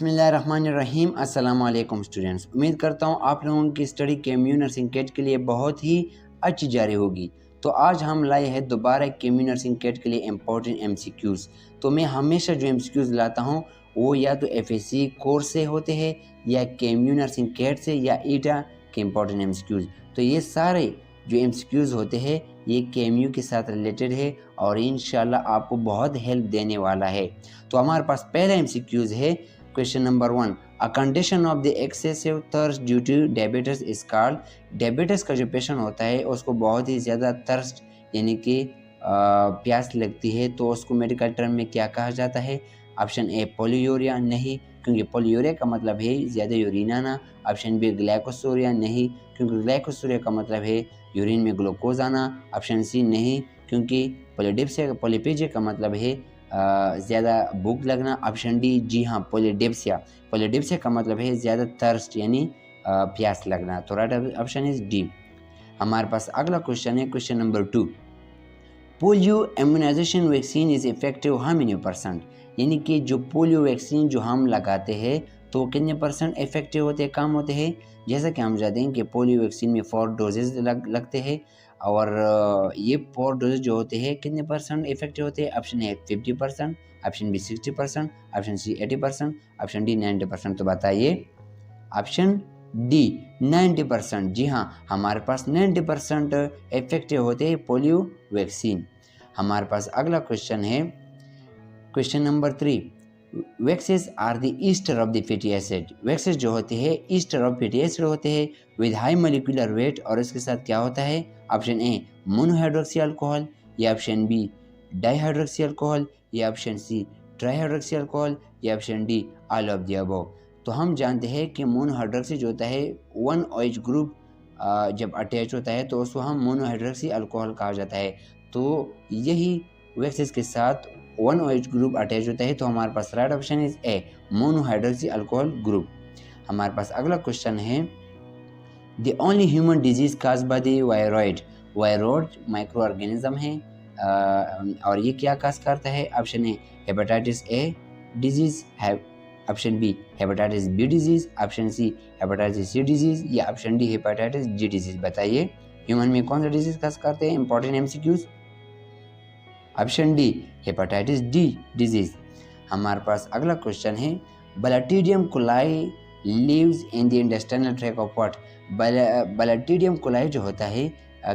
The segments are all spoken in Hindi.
बिस्मिल्लाहिर्रहमानिर्रहीम। अस्सलाम वालेकुम स्टूडेंट्स, उम्मीद करता हूँ आप लोगों की स्टडी केम्यू नर्सिंग कैट के लिए बहुत ही अच्छी जारी होगी। तो आज हम लाए हैं दोबारा केम्यू नर्सिंग कैट के लिए इम्पोर्टेंट एमसीक्यूज़। तो मैं हमेशा जो एमसीक्यूज़ लाता हूँ वो या तो एफएससी कोर्स से होते हैं या केम्यू नर्सिंग कैट से या ईटा के इम्पोर्टेंट एमसीक्यूज़। तो ये सारे जो एमसीक्यूज़ होते हैं ये केम्यू के साथ रिलेटेड है और इंशाल्लाह आपको बहुत हेल्प देने वाला है। तो हमारे पास पहला एमसीक्यूज़ है question number 1। A condition of the excessive thirst due to diabetes is called. Diabetes का जो पेशेंट होता है उसको बहुत ही ज़्यादा थर्स्ट यानी कि प्यास लगती है, तो उसको मेडिकल टर्म में क्या कहा जाता है? ऑप्शन ए पोलियूरिया, नहीं, क्योंकि पोलियूरिया का मतलब है ज़्यादा यूरिन आना। ऑप्शन बी ग्लाइकोसूरिया, नहीं, क्योंकि ग्लाइकोसूरिया का मतलब है यूरिन में ग्लूकोज आना। ऑप्शन सी नहीं, क्योंकि पोलिपिजिया का मतलब है ज़्यादा भूख लगना। ऑप्शन डी जी हाँ पोलिडिप्सिया का मतलब है ज़्यादा थर्स्ट यानी प्यास लगना। तो राइट ऑप्शन इज डी। हमारे पास अगला क्वेश्चन है question number 2। Polio immunisation vaccine is effective how many %? यानी कि जो पोलियो वैक्सीन जो हम लगाते हैं तो कितने % इफेक्टिव होते हैं, काम होते हैं? जैसा कि हम जानते हैं कि पोलियो वैक्सीन में 4 डोजेज लगते हैं और ये 4 डोजेज जो होते हैं कितने % इफेक्टिव होते हैं? Option A 50%, option B 60%, option C 80%, option D 90%। तो बताइए। Option D 90%। जी हाँ, हमारे पास 90% इफेक्टिव होते हैं पोलियो वैक्सीन। हमारे पास अगला क्वेश्चन है question number 3। Waxes are the ester of the fatty acid. Waxes जो होते हैं ईस्टर ऑफ फैटी एसिड होते हैं विद हाई मोलिकुलर वेट, और इसके साथ क्या होता है? ऑप्शन ए मोनोहाइड्रोक्सी अल्कोहल, या ऑप्शन बी डाइहाइड्रोक्सी अल्कोहल, या ऑप्शन सी ट्राइहाइड्रोक्सी अल्कोहल, या option D all of the above. तो हम जानते हैं कि मोनोहाइड्रोक्सी जो होता है 1 OH ग्रुप जब अटैच होता है तो उसको हम मोनोहाइड्रोक्सी अल्कोहल कहा जाता है। तो यही वैक्सेस के साथ 1 OH ग्रुप अटैच होता है। तो हमारे पास right option is a monohydroxy alcohol group. हमारे पास अगला क्वेश्चन है the only human disease cause by the viroid. Viroid microorganism है और ये क्या काज करता है? Option A hepatitis A disease है, option B hepatitis B disease, option C hepatitis C disease, या option D hepatitis G disease. बताइए ह्यूमन में कौन सा डिजीज काज करते हैं? Important MCQs. Option D hepatitis D disease. हमारे पास अगला क्वेश्चन है bacterium coli lives in the intestinal tract of what. Bacterium coli जो होता है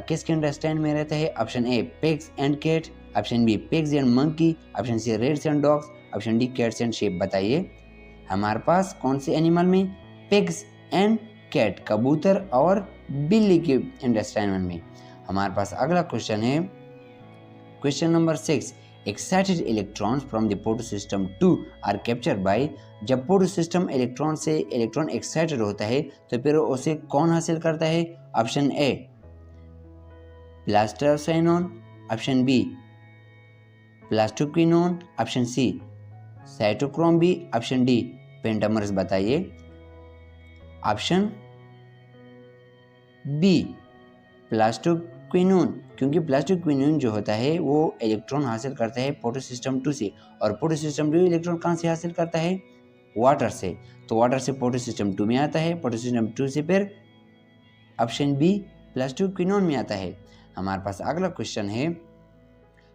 किसके इंटेस्टाइन में रहता है? Option A pigs and cat, option B pigs and monkey, option C rats and dogs, option D cats and sheep. बताइए हमारे पास कौन से एनिमल में? पिग्स एंड कैट, कबूतर और बिल्ली के इंटेस्टाइन में। हमारे पास अगला क्वेश्चन है question number 6। Excited electrons from the photosystem 2 are captured by. जब फोटोसिस्टम इलेक्ट्रॉन से इलेक्ट्रॉन एक्साइटेड होता है तो फिर उसे कौन हासिल करता है? Option A plastocyanin, option B plastoquinone, option C cytochrome B, option D pentamers. बताइए ऑप्शन बी प्लास्टोक्विनोन, क्योंकि प्लास्टोक्विनोन जो होता है वो इलेक्ट्रॉन हासिल करता है फोटोसिस्टम 2 से, और फोटोसिस्टम 2 इलेक्ट्रॉन कहाँ से हासिल करता है? वाटर से। तो वाटर से फोटोसिस्टम 2 में आता है, फोटोसिस्टम 2 से फिर ऑप्शन बी प्लास्टोक्विनोन में आता है। हमारे पास अगला क्वेश्चन है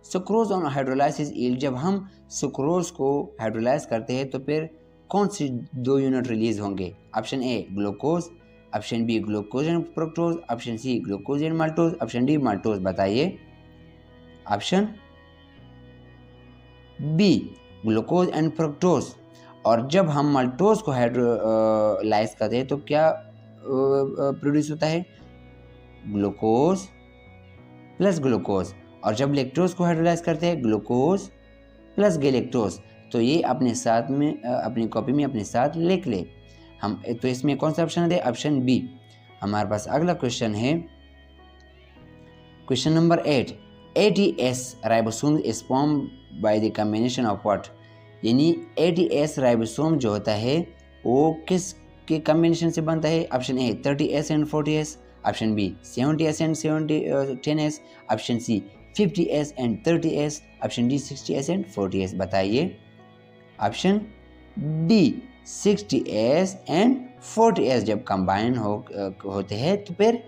सुक्रोज ऑन हाइड्रोलाइसिस यील्ड। जब हम सुक्रोज को हाइड्रोलाइज करते हैं तो फिर कौन सी 2 यूनिट रिलीज होंगे? Option A glucose, option B glucose and fructose, option C glucose and maltose, option D maltose. बताइए option B glucose and fructose. और जब हम माल्टोज को हाइड्रोलाइज करते हैं तो क्या प्रोड्यूस होता है? Glucose plus glucose. और जब लैक्टोज को हाइड्रोलाइज करते हैं ग्लूकोज प्लस गैलेक्टोज। तो ये अपने साथ में अपनी कॉपी में अपने साथ लिख ले हम। तो इसमें कौन सा ऑप्शन है? Option B. हमारे पास अगला क्वेश्चन है question number 8। ATS ribosome is form by the combination of what. यानी ATS राइबोसोम जो होता है वो किस के कॉम्बिनेशन से बनता है? Option A 30S and 40S, option B 70S and 10S, option C 50S and 30S, option D 60S and 40S। बताइए option D 60s and 40s जब कंबाइन होते हैं तो फिर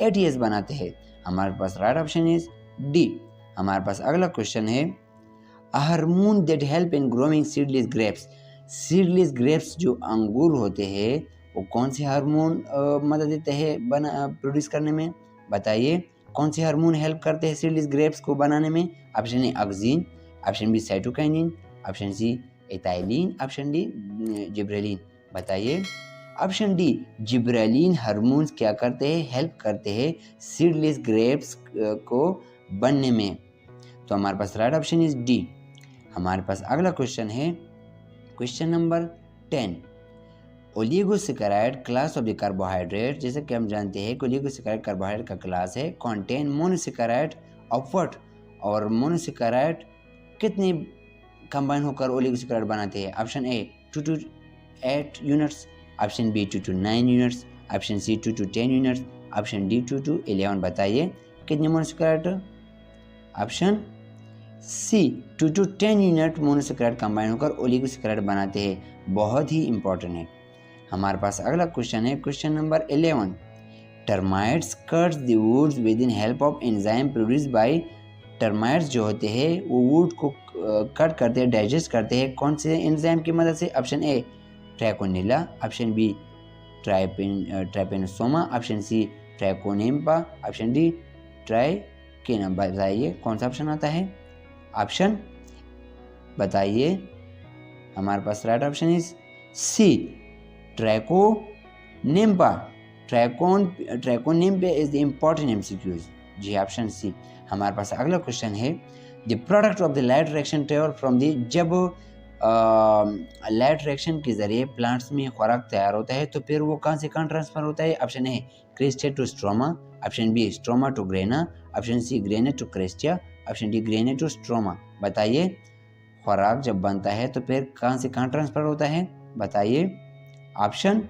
80s बनाते हैं। हमारे पास राइट ऑप्शन इज डी। हमारे पास अगला क्वेश्चन है, hormone that help in growing seedless grapes. Seedless grapes जो अंगूर होते हैं वो कौन से हार्मोन मदद देते हैं प्रोड्यूस करने में? बताइए कौन से हार्मोन हेल्प करते हैं सीडलेस ग्रेप्स को बनाने में? Option A auxin, option B cytokinin, option C ethylene, option D gibberellin. बताइए ऑप्शन डी जिब्रेलिन हार्मोन्स क्या करते हैं? हेल्प करते हैं सीडलेस ग्रेप्स को बनने में। तो हमारे पास राइट ऑप्शन इज डी। हमारे पास अगला क्वेश्चन है, question number 10। Oligosaccharide class of the carbohydrate, जैसे कि हम जानते हैं कि ओलिगोसैकेराइड कार्बोहाइड्रेट का क्लास है, कंटेन मोनोसैकेराइड ऑफ व्हाट? और मोनोसैकेराइड कितने कंबाइन होकर ओलिगोसैकेराइड बनाते हैं? Option A 2 to 8 units, option B 2 to 9 units, option C 2 to 10 units, option D 2 to 11। बताइए कितने monosaccharide? Option C 2 to 10 unit monosaccharide combine होकर ओलिगोसैकेराइड बनाते हैं। बहुत ही इंपॉर्टेंट है। हमारे पास अगला क्वेश्चन है, question number 11। Termites cuts the woods with in help of enzyme produce by. Termites जो होते हैं वो वुड को कट करते हैं, डाइजेस्ट करते हैं, कौन से एंजाइम की मदद से? Option A trichonella, option B trypanosoma, option C trichonympha, option D trichina. बताइए कौन सा ऑप्शन आता है? ऑप्शन बताइए। हमारे पास right option is C trichonympha. Trichonympha is the important MCQs. जी ऑप्शन सी। हमारे पास अगला क्वेश्चन है, the product of the light reaction travel from the. जब लाइट रिएक्शन के जरिए प्लांट्स में खुराक तैयार होता है तो फिर वो कहाँ से कहाँ ट्रांसफर होता है? Option A cristae to stroma, option B stroma to grana, option C grana to cristae, option D grana to stroma. बताइए खुराक जब बनता है तो फिर कहाँ से कहाँ ट्रांसफर होता है? बताइए ऑप्शन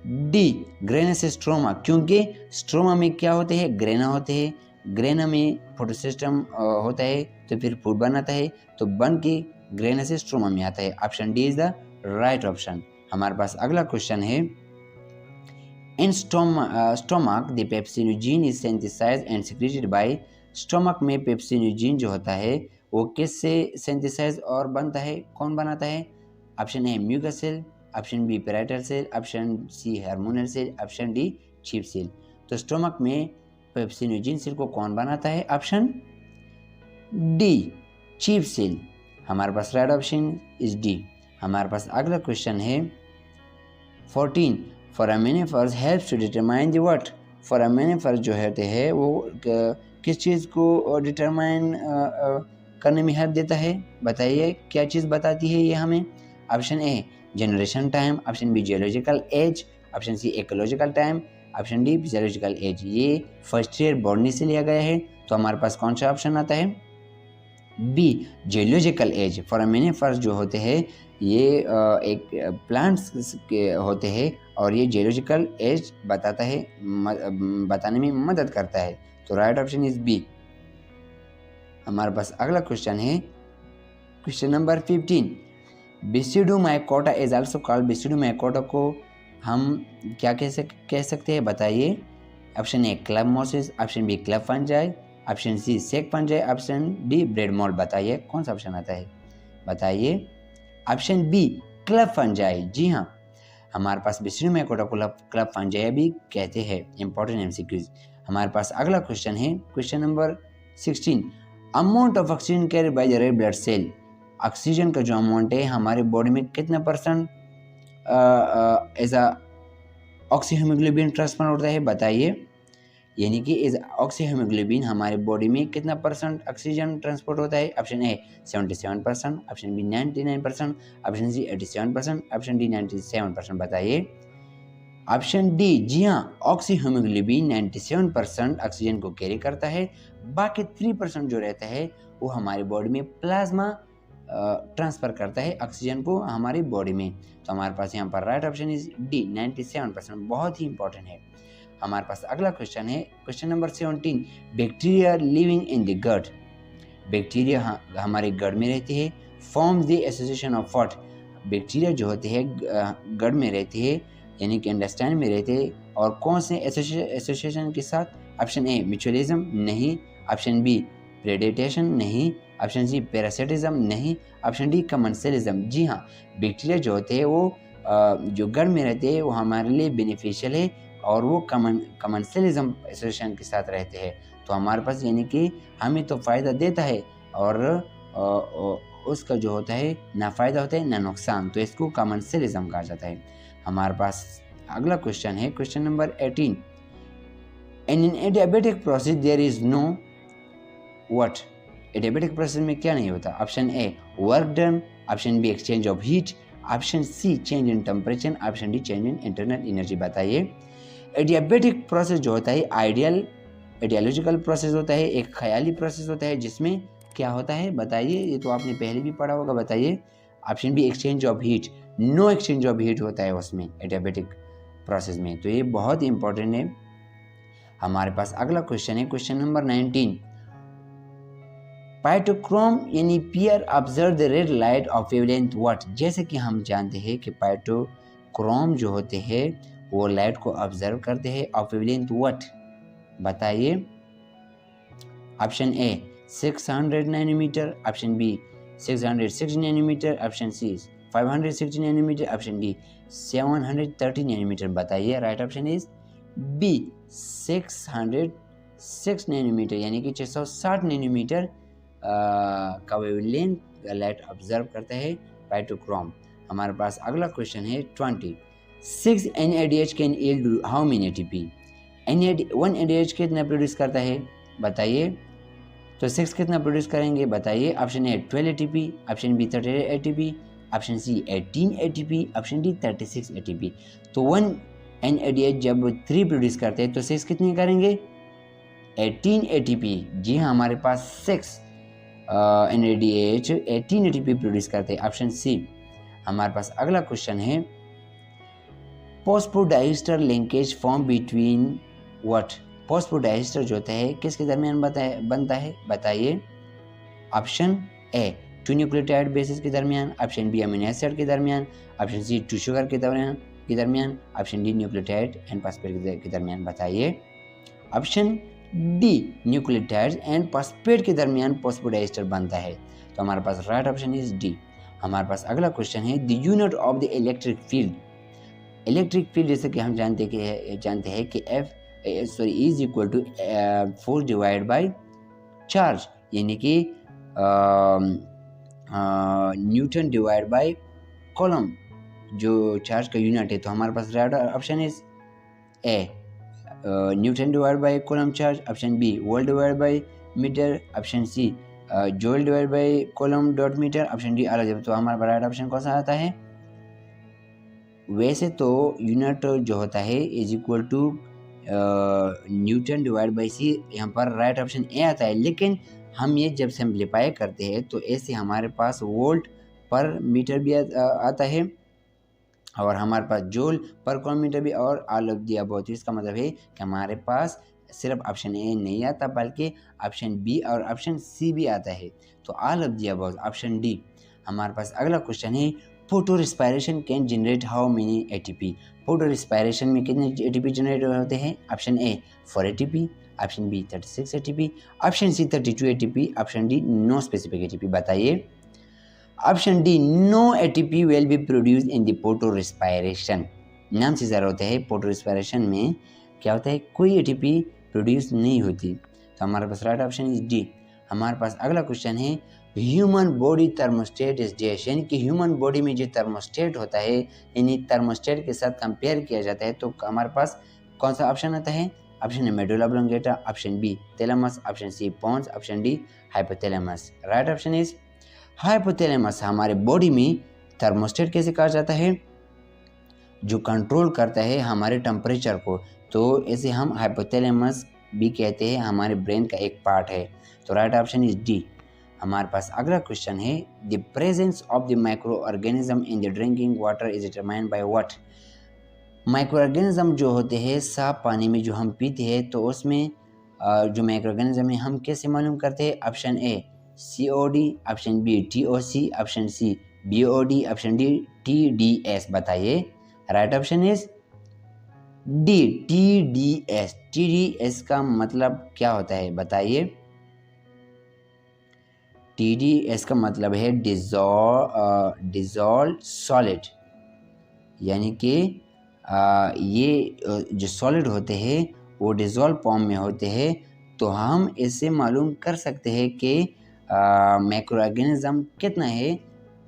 डी ग्रेना से स्ट्रोमा, क्योंकि स्ट्रोमा में क्या होते हैं? ग्रेना होते हैं, ग्रेना में फोटोसिस्टम होता है तो फिर फूड बनाता है, तो बन के ग्रेना से स्ट्रोमा में आता है। Option D is the right option. हमारे पास अगला क्वेश्चन है, in stomach the pepsinogen is synthesized and secreted by. Stomach में पेप्सिनोजेन जो होता है वो किससे सिंथेसाइज और बनता है? कौन बनाता है? Option A mucus cell, option B parietal cell, option C hormonal cell, option D chief cell. तो स्टोमक में पेप्सिनोजेन सेल को कौन बनाता है? Option D chief cell. हमारे पास राइट ऑप्शन इज डी। हमारे पास अगला क्वेश्चन है 14। Foraminifers helps to determine the what. Foraminifers जो होते हैं वो किस चीज़ को डिटरमाइन करने में हेल्प देता है? बताइए क्या चीज़ बताती है ये हमें? Option A generation time, option B geological age, option C ecological time, option D physiological age. ये फर्स्ट ईयर बॉटनी से लिया गया है, तो हमारे पास कौन सा ऑप्शन आता है? B geological as. फोरामिनिफर्स जो होते हैं ये एक प्लांट्स के होते हैं और ये जियोलॉजिकल एज बताता है, बताने में मदद करता है, तो राइट ऑप्शन इज बी। हमारे पास अगला क्वेश्चन है question number 15। Basidiomycota is also called. Basidiomycota को हम क्या कह सकते हैं? बताइए। Option A club mosses, option B club fungi, option C sac fungi, option D bread mould. बताइए कौन सा ऑप्शन आता है? बताइए ऑप्शन बी क्लब फंजाई। जी हाँ, हमारे पास बेसिडोमाइकोटा को क्लब फंजाई भी कहते हैं। Important MCQs. हमारे पास अगला क्वेश्चन है question number 16। Amount of oxygen carry by the red blood cell. Oxygen का जो अमाउंट है हमारे बॉडी में कितना percent as a oxyhaemoglobin transfer होता है? बताइए। यानी कि एज ऑक्सीहीमोग्लोबिन हमारे बॉडी में कितना परसेंट ऑक्सीजन ट्रांसपोर्ट होता है? Option A 77%, option B 99%, option C 87%, option D 97%। बताइए ऑप्शन डी। जी हाँ, ऑक्सीहीमोग्लोबिन 97% ऑक्सीजन को कैरी करता है, बाकी 3% जो रहता है वो हमारी बॉडी में प्लाज्मा ट्रांसफ़र करता है ऑक्सीजन को हमारी बॉडी में। तो हमारे पास यहाँ पर राइट ऑप्शन इज डी 97%। बहुत ही इंपॉर्टेंट है। हमारे पास अगला क्वेश्चन है question number 17। Bacteria living in the gut. Bacteria हमारे गट में रहती है। Form the association of what. Bacteria जो होते हैं गढ़ में रहते हैं, यानी कि अंडरस्टैंड में रहते हैं, और कौन से एसोसिएशन के साथ? ऑप्शन ए म्यूचुअलिज्म नहीं, ऑप्शन बी प्रेडेटेशन नहीं, ऑप्शन सी पैरासिटिज्म नहीं, ऑप्शन डी कमेंसलिज्म। जी हाँ, बैक्टीरिया जो होते हैं वो जो गढ़ में रहते हैं वो हमारे लिए बेनिफिशियल है, और वो कमेंसलिज्म एसोसिएशन के साथ रहते हैं। तो हमारे पास यानी कि हमें तो फ़ायदा देता है, और उसका जो होता है ना फ़ायदा होता है ना नुकसान, तो इसको कमेंसलिज्म कहा जाता है। हमारे पास अगला क्वेश्चन है, question number 18। In adiabatic process there is no what? Adiabatic process में क्या नहीं होता? Option A work done, option B exchange of heat, option C change in temperature, option D change in internal energy. बताइए। एडियाबेटिक प्रोसेस जो होता है आइडियोलॉजिकल प्रोसेस होता है, एक ख्याली प्रोसेस होता है, जिसमें क्या होता है बताइए, ये तो आपने पहले भी पढ़ा होगा, बताइए। Option B exchange of heat, no exchange of heat होता है उसमें एडियाबेटिक प्रोसेस में, तो ये बहुत ही इंपॉर्टेंट है। हमारे पास अगला क्वेश्चन है, क्वेश्चन नंबर 19। पाइटोक्रोम यानी पियर observe the red light of wavelength what? जैसे कि हम जानते हैं कि पाइटोक्रोम जो होते हैं वो लाइट को ऑब्जर्व करते हैं ऑफ वेवलेंथ व्हाट? बताइए। Option A 600 nanometre, option B 660 nanometre, option C 560 nanometre, option D 730 nanometre. बताइए। Right option is B 606 nanometre, यानी कि 660 नैनोमीटर का वेवलेंथ लाइट ऑब्जर्व करता है पाइटोक्रोम। हमारे पास अगला क्वेश्चन है 20। 6 NADH can yield how many ATP? 1 NADH कितना प्रोड्यूस करता है? बताइए। तो 6 कितना प्रोड्यूस करेंगे? बताइए। Option A 12 ATP, option B 38 ATP, option C 18 ATP, option D 36 ATP। तो 1 NADH जब 3 प्रोड्यूस करते हैं तो 6 कितनी करेंगे? 18 ATP। जी हाँ, हमारे पास 6 NADH 18 ATP प्रोड्यूस करते हैं, ऑप्शन सी। हमारे पास अगला क्वेश्चन है, phosphodiester linkage form between what? Phosphodiester जो होता है किसके दरमियान बनता है? बताइए। ऑप्शन ए 2 न्यूक्लियोटाइड बेसिस के दरमियान, ऑप्शन बी अमीनो एसिड के दरमियान, ऑप्शन सी 2 शुगर के दरमियान, option D nucleotide and phosphate के दरमियान। बताइए। Option D nucleotide and phosphate के दरमियान फॉस्फोडाइस्टर बनता है, तो हमारे पास राइट ऑप्शन इज डी। हमारे पास अगला क्वेश्चन है, the unit of the electric field. Electric field जैसे कि हम जानते हैं कि is equal to force divide by charge, यानी कि न्यूटन डिवाइड बाय कॉलम जो चार्ज का यूनिट है। तो हमारे पास right option is A newton divide by coulomb charge, option B volt divide by metre, option C joule divide by coulomb dot metre, option D अलग। तो हमारा राइट ऑप्शन कौन सा आता है? वैसे तो यूनिट जो होता है is equal to newton divide by C, यहाँ पर राइट ऑप्शन ए आता है, लेकिन हम ये जब सिंप्लीफाई करते हैं तो ऐसे हमारे पास वोल्ट पर मीटर भी आता है, और हमारे पास जूल पर किलोमीटर भी, और ऑल ऑफ दी अबव। इसका मतलब है कि हमारे पास सिर्फ ऑप्शन ए नहीं आता बल्कि ऑप्शन बी और ऑप्शन सी भी आता है, तो all of the above option D. हमारे पास अगला क्वेश्चन है, photorespiration can generate how many ATP? Photorespiration में कितने ATP जनरेट होते हैं? Option A 4 ATP, option B 36 ATP, option C 32 ATP, option D no specific ATP। बताइए। Option D no ATP will be produce in the photorespiration. नाम से ज़रा होता है, फोटो रिस्पायरेशन में क्या होता है, कोई ATP प्रोड्यूस नहीं होती, तो हमारे पास राइट ऑप्शन इज डी। हमारे पास अगला क्वेश्चन है, human body thermostat is dash, यानी कि ह्यूमन बॉडी में जो थर्मोस्टेट होता है, यानी थर्मोस्टेट के साथ कंपेयर किया जाता है, तो हमारे पास कौन सा ऑप्शन आता है? Option A medulla oblongata, option B thalamus, option C pons, option D hypothalamus. Right option is hypothalamus. हमारे बॉडी में थर्मोस्टेट कैसे कहा जाता है? जो कंट्रोल करता है हमारे टेम्परेचर को, तो ऐसे हम हाइपोथैलेमस भी कहते हैं, हमारे ब्रेन का एक पार्ट है, तो राइट ऑप्शन इज डी। हमारे पास अगला क्वेश्चन है, the presence of the micro organism in the drinking water is determined by what? Micro organism जो होते हैं साफ पानी में जो हम पीते हैं, तो उसमें जो माइक्रो ऑर्गेनिज्म है हम कैसे मालूम करते हैं? Option A COD, option B TOC, option C BOD, option D TDS। बताइए, right option is D TDS। TDS का मतलब क्या होता है बताइए। TDS का मतलब है डिजॉल्व सॉलिड, यानी कि ये जो सॉलिड होते हैं वो डिज़ोल्व फॉर्म में होते हैं। तो हम इससे मालूम कर सकते हैं कि मैक्रो ऑर्गेनिज्म कितना है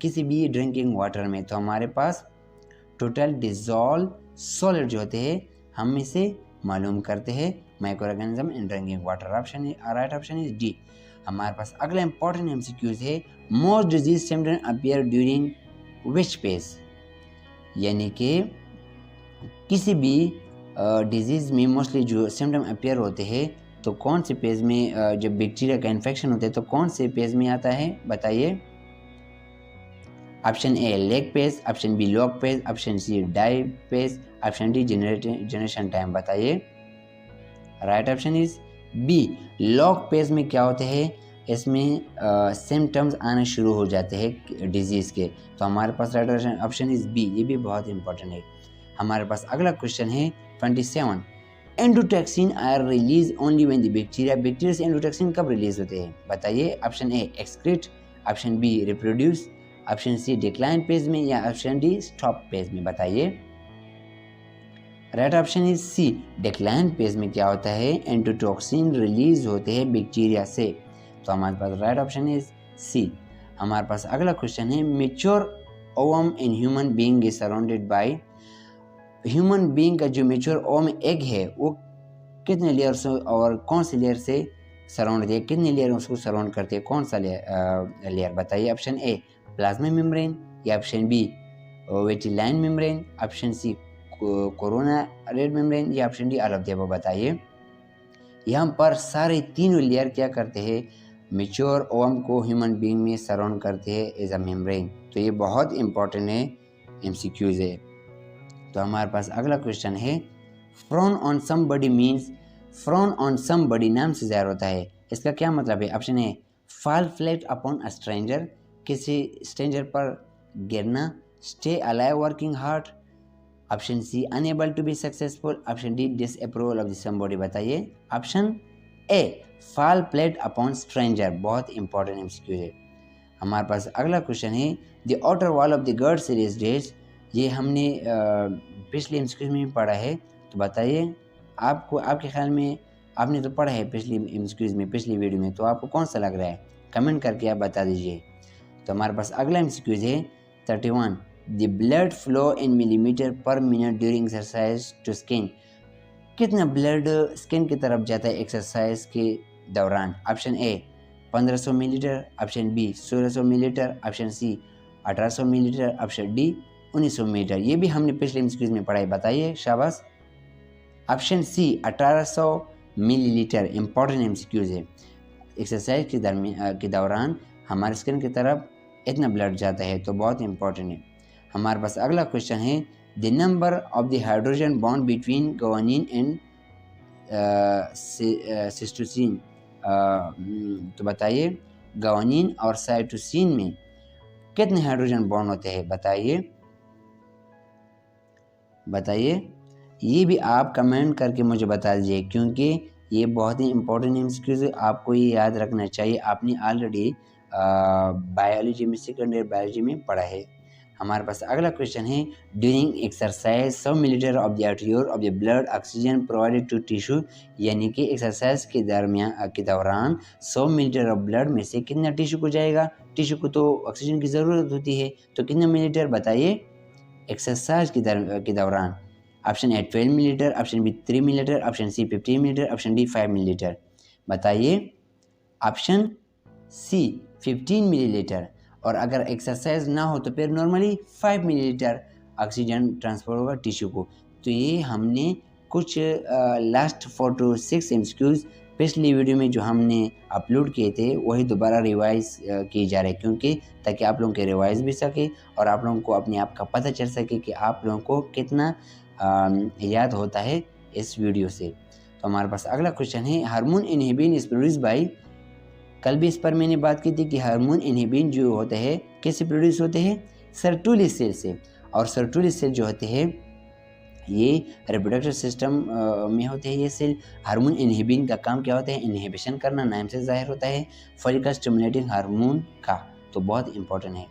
किसी भी ड्रिंकिंग वाटर में। तो हमारे पास टोटल डिज़ोल्व सॉलिड जो होते हैं हम इसे मालूम करते हैं micro organism in drinking water. Option right option is D. हमारे पास अगला इंपॉर्टेंट MCQs है, most disease symptom appear during which phase, यानी कि किसी भी डिजीज़ में मोस्टली जो सिम्टम अपीयर होते हैं तो कौन से पेज में जब बैक्टीरिया का इन्फेक्शन होता है तो कौन से पेज में आता है बताइए। Option A lag phase, option B log phase, option C die phase, option D generation time. बताइए, right option is B log phase में क्या होते हैं, इसमें सिम्टम्स आना शुरू हो जाते हैं डिजीज़ के। तो हमारे पास राइट ऑप्शन इज बी, ये भी बहुत इंपॉर्टेंट है। हमारे पास अगला क्वेश्चन है 27, endotoxin are release only when the bacteria से एंडोटॉक्सिन कब रिलीज होते हैं बताइए। Option A excrete, option B reproduce, option C decline phase में, या ऑप्शन डी स्टॉप पेज में। बताइए, right option is C decline phase में क्या होता है, एंडोटॉक्सिन रिलीज होते हैं बैक्टीरिया से। तो हमारे पास राइट ऑप्शन इज सी। हमारे पास अगला क्वेश्चन है, mature ovum in human being is surrounded by, human being का जो मेच्योर ओवम एग है वो कितने लेयर से और कौन से लेयर से सराउंड है, कितने लेयर उसको सराउंड करते हैं, कौन सा लेयर बताइए। ऑप्शन ए प्लाज्मा मेम्ब्रेन, या option B vitelline membrane, option C corona red membrane, या option D all of the above. बताइए, यहाँ पर सारे तीनों लेयर क्या करते हैं, मेच्योर ओवम को ह्यूमन बीइंग में सराउंड करते हैं एज अ मेम्ब्रेन। तो ये बहुत इंपॉर्टेंट है, MCQs है। तो हमारे पास अगला क्वेश्चन है, frown on somebody means, frown on somebody नाम से ज़ाहिर होता है, इसका क्या मतलब है। Option A fall flat upon a stranger, किसी स्ट्रेंजर पर गिरना, stay alive working hard, option C unable to be successful, option D disapproval of the somebody. बताइए, option A fall flat upon stranger, बहुत इंपॉर्टेंट MCQ है। हमारे पास अगला क्वेश्चन है, the outer wall of the guard series days, ये हमने पिछले MCQ में पढ़ा है। तो बताइए, आपको आपके ख्याल में, आपने तो पढ़ा है पिछली MCQ में, पिछली वीडियो में, तो आपको कौन सा लग रहा है, कमेंट करके आप बता दीजिए। तो हमारे पास अगला MCQ है 31, the blood flow in millimetre per minute during exercise to skin, कितना ब्लड स्किन की तरफ जाता है एक्सरसाइज के दौरान। Option A 1500 millilitre, option B 1600 millilitre, option C 1800 millilitre, option D 1900 millilitre. ये भी हमने पिछले MCQ में पढ़ा है। बताइए, शाबाश। Option C 1800 millilitre important MCQs है। एक्सरसाइज के दौरान हमारे स्किन की तरफ इतना ब्लड जाता है, तो बहुत इंपॉर्टेंट है। हमारे पास अगला क्वेश्चन है, the number of the hydrogen bond between guanine and cytosine. तो बताइए, गुआनिन और साइटोसिन में कितने हाइड्रोजन बॉन्ड होते हैं बताइए। बताइए, ये भी आप कमेंट करके मुझे बता दीजिए, क्योंकि ये बहुत ही इंपॉर्टेंट MCQs है, आपको ये याद रखना चाहिए। आपने ऑलरेडी बायोलॉजी में, सेकेंड ईयर बायोलॉजी में पढ़ा है। हमारे पास अगला क्वेश्चन है, during exercise 100 millilitre of the arterial of the blood oxygen provided to tissue, यानी कि एक्सरसाइज के दौरान 100 मिलीलीटर ऑफ ब्लड में से कितना टिश्यू को जाएगा। टिश्यू को तो ऑक्सीजन की ज़रूरत होती है, तो कितना मिलीलीटर बताइए एक्सरसाइज के दौरान। Option A 12 millilitre, option B 3 millilitre, option C 15 millilitre, option D 5 millilitre. बताइए, ऑप्शन सी 15 मिलीलीटर, और अगर एक्सरसाइज ना हो तो फिर नॉर्मली 5 मिलीलीटर ऑक्सीजन ट्रांसफर होगा टिश्यू को। तो ये हमने कुछ लास्ट 4 to 6 MCQs पिछली वीडियो में जो हमने अपलोड किए थे वही दोबारा रिवाइज किए जा रहे हैं, क्योंकि ताकि आप लोगों के रिवाइज भी सके और आप लोगों को अपने आप का पता चल सके कि आप लोगों को कितना याद होता है इस वीडियो से। तो हमारे पास अगला क्वेश्चन है, hormone inhibin is produced by, कल भी इस पर मैंने बात की थी कि हार्मोन इनहिबिन जो होते हैं कैसे प्रोड्यूस होते हैं, सर्टोली सेल से। और सर्टोली सेल जो होते हैं ये रिप्रोडक्टिव सिस्टम में होते हैं। ये सेल हार्मोन इनहिबिन का काम क्या होता है, इनहिबिशन करना, नाम से जाहिर होता है फॉलिकल स्टिमुलेटिंग हार्मोन का, तो बहुत इंपॉर्टेंट है।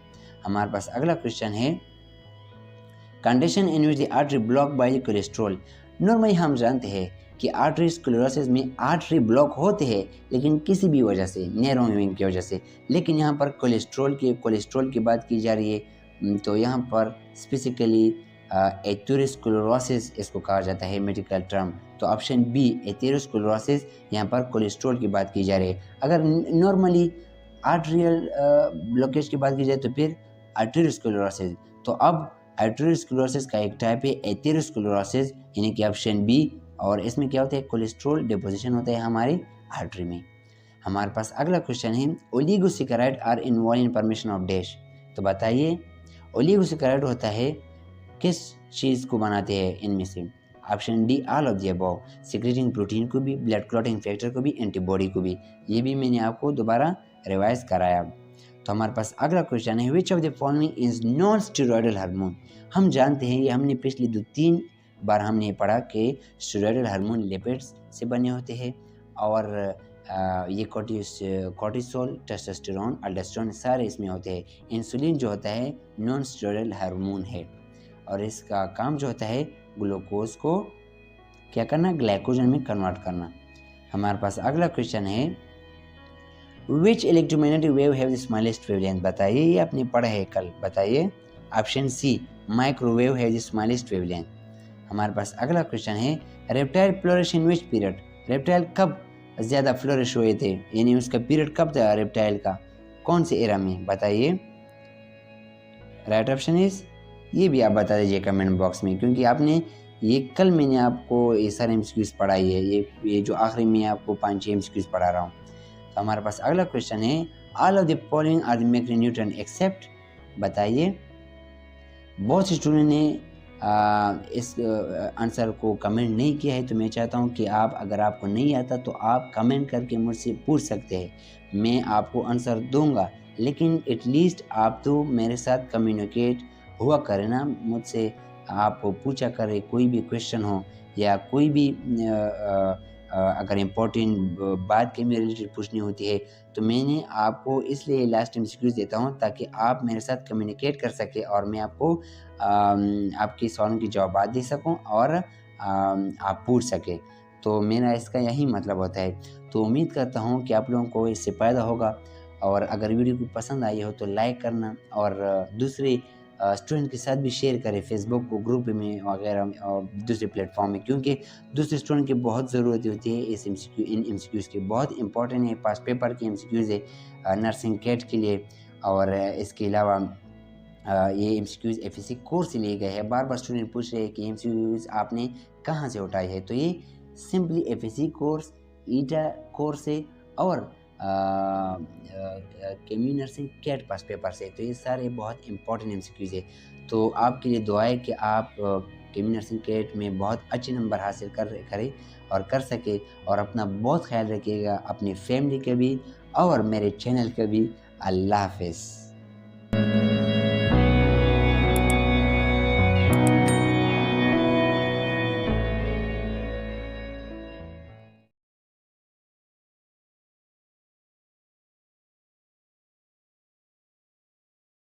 हमारे पास अगला क्वेश्चन है, condition in which the artery block bye cholesterol. Normally हम जानते हैं कि आर्टरी स्क्लेरोसिस में आर्टरी ब्लॉक होते हैं, लेकिन किसी भी वजह से, नैरोइंग की वजह से। लेकिन यहाँ पर कोलेस्ट्रॉल की बात की जा रही है, तो यहाँ पर स्पेसिफिकली एथेरोस्क्लेरोसिस इसको कहा जाता है मेडिकल टर्म। तो ऑप्शन बी एथेरोस्क्लेरोसिस, यहाँ पर कोलेस्ट्रॉल की बात की जा रही है। अगर नॉर्मली आर्टरियल ब्लॉकेज की बात की जाए तो फिर आर्टेरियोस्क्लेरोसिस। तो अब आर्टेरियोस्क्लेरोसिस का एक टाइप है एथेरोस्क्लेरोसिस, यानी कि ऑप्शन बी। और इसमें क्या होता है, कोलेस्ट्रॉल डिपोजिशन होता है हमारी आर्टरी में। हमारे पास अगला क्वेश्चन है, oligosaccharide are involve in formation of dash. तो बताइए ओलिगोसैकेराइड होता है किस चीज़ को बनाते हैं इनमें से। Option D all of the above, secreting protein को भी, ब्लड क्लॉटिंग फैक्टर को भी, एंटीबॉडी को भी। ये भी मैंने आपको दोबारा रिवाइज कराया। तो हमारे पास अगला क्वेश्चन है, which of the following is non steroidal hormone. हम जानते हैं, ये हमने पिछली 2-3 बार हमने पढ़ा कि स्टेरॉयडल हार्मोन लिपिड्स से बने होते हैं, और ये कोर्टिसोल, टेस्टोस्टेरोन, अल्डोस्टेरोन सारे इसमें होते हैं। इंसुलिन जो होता है नॉन स्टेरॉयडल हार्मोन है, और इसका काम जो होता है ग्लूकोज को क्या करना, ग्लाइकोजन में कन्वर्ट करना। हमारे पास अगला क्वेश्चन है, which electromagnetic wave have the smallest wavelength. बताइए, ये आपने पढ़ा है कल, बताइए। Option C microwave have the smallest wavelength. हमारे पास अगला क्वेश्चन है, reptile flourish in which period. Reptile कब ज़्यादा फ्लोरिश हुए थे, यानी उसका पीरियड कब था रेप्टाइल का, कौन से एरा में, बताइए। राइट ऑप्शन इज, ये भी आप बता दीजिए कमेंट बॉक्स में, क्योंकि आपने ये कल मैंने आपको ये सारे एमसीक्यूज पढ़ाई है, ये जो आखिरी में आपको 5-6 एमसीक्यूज पढ़ा रहा हूँ। तो हमारे पास अगला क्वेश्चन है, all of the following are the macronutrient except. बताइए। बहुत से स्टूडेंट ने इस आंसर को कमेंट नहीं किया है, तो मैं चाहता हूँ कि आप, अगर आपको नहीं आता तो आप कमेंट करके मुझसे पूछ सकते हैं, मैं आपको आंसर दूंगा। लेकिन एटलीस्ट आप तो मेरे साथ कम्युनिकेट हुआ करें ना, मुझसे आप पूछा करें, कोई भी क्वेश्चन हो या कोई भी अगर इम्पोर्टेंट बात के में रिलेटेड पूछनी होती है, तो मैंने आपको इसलिए लास्ट एमसीक्यूज देता हूँ ताकि आप मेरे साथ कम्युनिकेट कर सकें और मैं आपको आपके सवालों की जवाब दे सकूँ और आप पूछ सकें। तो मेरा इसका यही मतलब होता है। तो उम्मीद करता हूँ कि आप लोगों को इससे फ़ायदा होगा, और अगर वीडियो को पसंद आई हो तो लाइक करना, और दूसरे स्टूडेंट के साथ भी शेयर करें, फेसबुक को ग्रुप में वगैरह और दूसरे प्लेटफॉर्म में, क्योंकि दूसरे स्टूडेंट की बहुत ज़रूरत होती है इस इन एमसीक्यूज़ की। बहुत इंपॉर्टेंट है, पास पेपर की एमसीक्यूज़ है नर्सिंग कैट के लिए। और इसके अलावा ये एमसीक्यूज़ एफएससी कोर्स से लिए गए हैं। बार बार स्टूडेंट पूछ रहे हैं कि एमसीक्यूज़ आपने कहाँ से उठाई है, तो ये सिंपली एफएससी कोर्स, ईटा कोर्स है और केम्यू नर्सिंग कैट पास पेपर से। तो ये सारे बहुत इंपॉर्टेंट एमसीक्यूज़ है। तो आपके लिए दुआ है कि आप केम्यू नर्सिंग कैट में बहुत अच्छे नंबर हासिल करें और कर सके, और अपना बहुत ख्याल रखिएगा, अपनी फैमिली का भी और मेरे चैनल का भी। अल्लाह हाफ़िज़।